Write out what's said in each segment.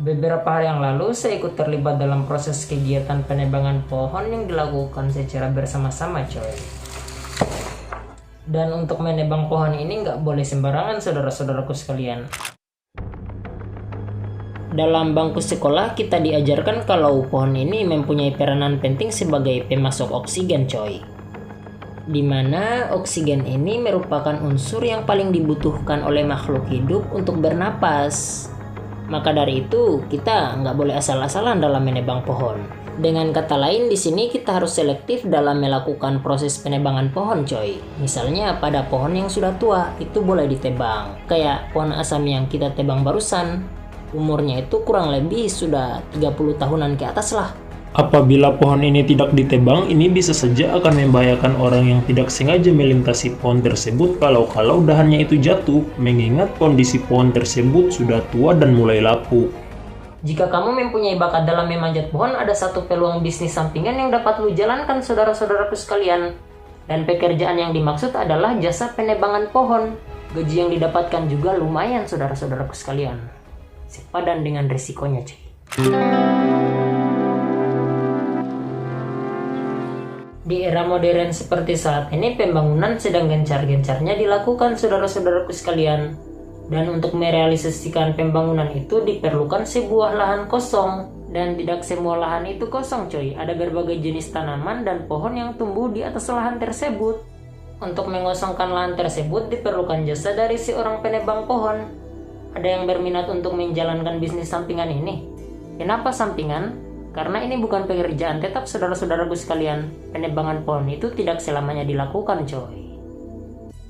Beberapa hari yang lalu saya ikut terlibat dalam proses kegiatan penebangan pohon yang dilakukan secara bersama-sama coy. Dan untuk menebang pohon ini nggak boleh sembarangan saudara-saudaraku sekalian. Dalam bangku sekolah kita diajarkan kalau pohon ini mempunyai peranan penting sebagai pemasok oksigen coy. Dimana oksigen ini merupakan unsur yang paling dibutuhkan oleh makhluk hidup untuk bernapas. Maka dari itu, kita nggak boleh asal-asalan dalam menebang pohon. Dengan kata lain, di sini kita harus selektif dalam melakukan proses penebangan pohon coy. Misalnya pada pohon yang sudah tua, itu boleh ditebang. Kayak pohon asam yang kita tebang barusan. Umurnya itu kurang lebih sudah 30 tahunan ke atas lah. Apabila pohon ini tidak ditebang, ini bisa saja akan membahayakan orang yang tidak sengaja melintasi pohon tersebut kalau dahannya itu jatuh, mengingat kondisi pohon tersebut sudah tua dan mulai lapuk. Jika kamu mempunyai bakat dalam memanjat pohon, ada satu peluang bisnis sampingan yang dapat lu jalankan saudara-saudaraku sekalian. Dan pekerjaan yang dimaksud adalah jasa penebangan pohon. Gaji yang didapatkan juga lumayan saudara-saudaraku sekalian. Sepadan dengan resikonya cuy. Di era modern seperti saat ini, pembangunan sedang gencar-gencarnya dilakukan saudara-saudaraku sekalian. Dan untuk merealisasikan pembangunan itu diperlukan sebuah lahan kosong. Dan tidak semua lahan itu kosong coy. Ada berbagai jenis tanaman dan pohon yang tumbuh di atas lahan tersebut. Untuk mengosongkan lahan tersebut diperlukan jasa dari seorang penebang pohon. Ada yang berminat untuk menjalankan bisnis sampingan ini? Kenapa sampingan? Karena ini bukan pekerjaan tetap saudara-saudaraku sekalian. Penebangan pohon itu tidak selamanya dilakukan coy.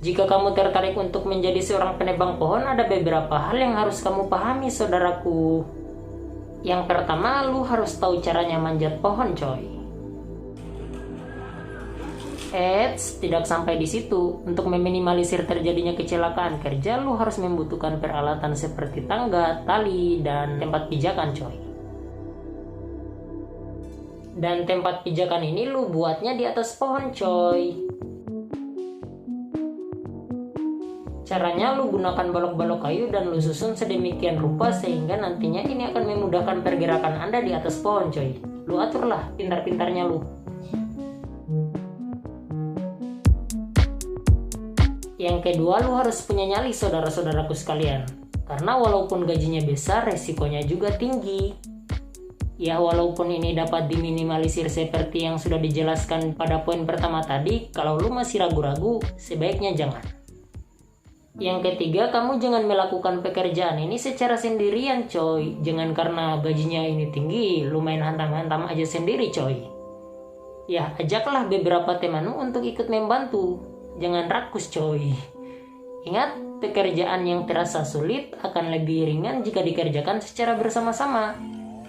Jika kamu tertarik untuk menjadi seorang penebang pohon, ada beberapa hal yang harus kamu pahami saudaraku. Yang pertama, lu harus tahu caranya manjat pohon coy. Eits, tidak sampai di situ. Untuk meminimalisir terjadinya kecelakaan kerja, lu harus membutuhkan peralatan seperti tangga, tali, dan tempat pijakan coy. Dan tempat pijakan ini lu buatnya di atas pohon coy. Caranya lu gunakan balok-balok kayu dan lu susun sedemikian rupa sehingga nantinya ini akan memudahkan pergerakan Anda di atas pohon coy. Lu aturlah pintar-pintarnya lu. Yang kedua, lu harus punya nyali saudara-saudaraku sekalian. Karena walaupun gajinya besar, resikonya juga tinggi. Ya walaupun ini dapat diminimalisir seperti yang sudah dijelaskan pada poin pertama tadi, kalau lu masih ragu-ragu, sebaiknya jangan. Yang ketiga, kamu jangan melakukan pekerjaan ini secara sendirian coy. Jangan karena gajinya ini tinggi, lu main hantam-hantam aja sendiri coy. Ya ajaklah beberapa temanmu untuk ikut membantu. Jangan rakus coy. Ingat, pekerjaan yang terasa sulit akan lebih ringan jika dikerjakan secara bersama-sama.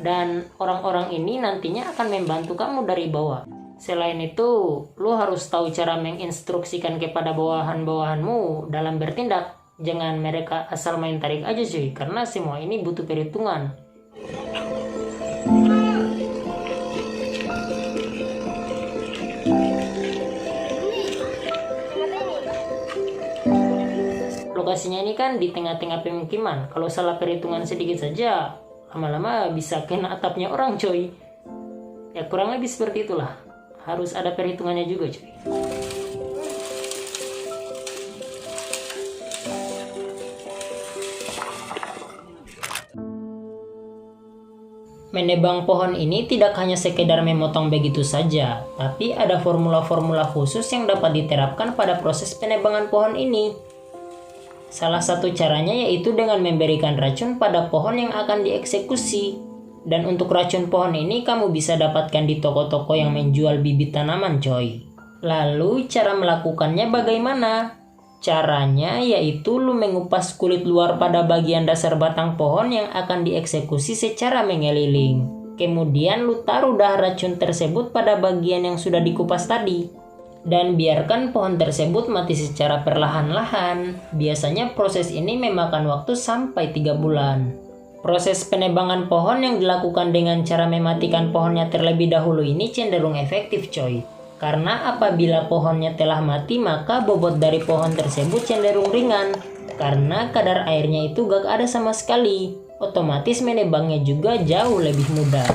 Dan orang-orang ini nantinya akan membantu kamu dari bawah. Selain itu, lu harus tahu cara menginstruksikan kepada bawahan-bawahanmu dalam bertindak. Jangan mereka asal main tarik aja cuy, karena semua ini butuh perhitungan. Lokasinya ini kan di tengah-tengah pemukiman. Kalau salah perhitungan sedikit saja, lama-lama bisa kena atapnya orang coy. Ya kurang lebih seperti itulah. Harus ada perhitungannya juga coy. Menebang pohon ini tidak hanya sekedar memotong begitu saja, tapi ada formula-formula khusus yang dapat diterapkan pada proses penebangan pohon ini. Salah satu caranya yaitu dengan memberikan racun pada pohon yang akan dieksekusi. Dan untuk racun pohon ini kamu bisa dapatkan di toko-toko yang menjual bibit tanaman coy. Lalu cara melakukannya bagaimana? Caranya yaitu lu mengupas kulit luar pada bagian dasar batang pohon yang akan dieksekusi secara mengeliling. Kemudian lu taruh dahar racun tersebut pada bagian yang sudah dikupas tadi. Dan biarkan pohon tersebut mati secara perlahan-lahan. Biasanya proses ini memakan waktu sampai 3 bulan. Proses penebangan pohon yang dilakukan dengan cara mematikan pohonnya terlebih dahulu ini cenderung efektif coy. Karena apabila pohonnya telah mati maka bobot dari pohon tersebut cenderung ringan. Karena kadar airnya itu gak ada sama sekali. Otomatis menebangnya juga jauh lebih mudah.